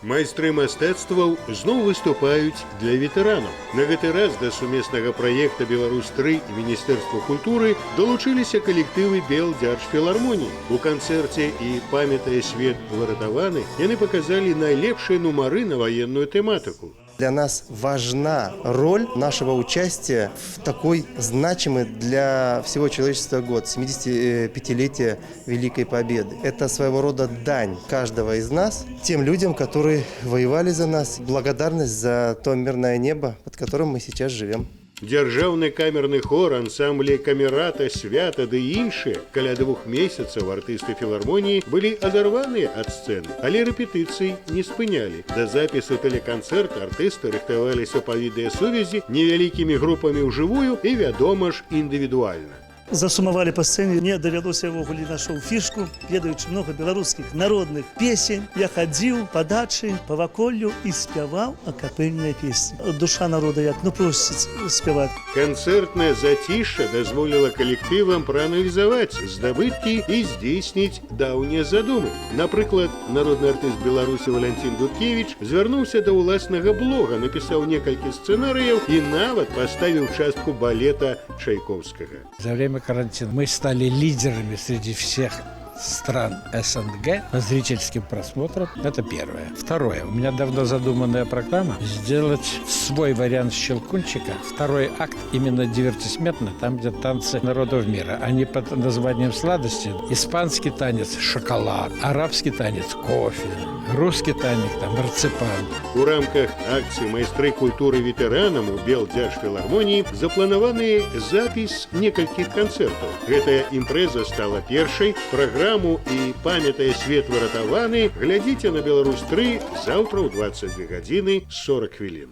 Майстры мастацтваў зноў выступаюць для ветэранаў. На гэты раз да сумеснага праекта «Беларусь-3» і Міністэрства культуры далучыліся калектывы Белдзяржфілармоніі. У канцэрце і «Памятае свет выратаваны» яны паказалі найлепшыя нумары на ваенную тэматыку. Для нас важна роль нашего участия в такой значимый для всего человечества год, 75-летие Великой Победы. Это своего рода дань каждого из нас тем людям, которые воевали за нас. Благодарность за то мирное небо, под которым мы сейчас живем. Дзяржаўны камерны хор, ансамблі камерата, свята ды іншыя каля 2 месяцаў артысты філармоніі былі адарваныя ад сцэны, але рэпетыцый не спынялі. Да запісу тэлеканцэрта артысты рыхтаваліся па відэасувязі невялікімі групамі ўжывую і, вядома ж, індывідуальна. Засумавалі па сцэне, мне давялося ўвогуле нашоў фішку, ведаючы много беларускіх народных песень. Я хадзіў па дачы, па ваколлю і спяваў акапельныя песні. Душа народа як просіць спяваць. Канцэртнае зацішша дазволіла калектывам прааналізаваць здабыткі і здзейсніць даўнія задумы. Напрыклад, народны артыст Беларусі Валянцін Дудкевіч звярнуўся да ўласнага блога, напісаў некалькі сцэнарыяў і нават паставіў частку балета Чайковскага. За время карантина мы стали лидерами среди всех стран СНГ по зрительским просмотрам. Это первое. Второе. У меня давно задуманная программа сделать свой вариант «Щелкунчика». Второй акт именно дивертисментный, там, где танцы народов мира. Они под названием «Сладости». Испанский танец «Шоколад», арабский танец «Кофе», русский танец там «Марципан». У рамках акцыі майстры культуры ветэранам у Белдзяржфілармоніі запланаваны запіс некалькіх канцэртаў. Гэтая імпрэза стала першай. Праграму і «Памятае свет выратаваны» глядзіце на «Беларусь-3» заўтра ў 22:40.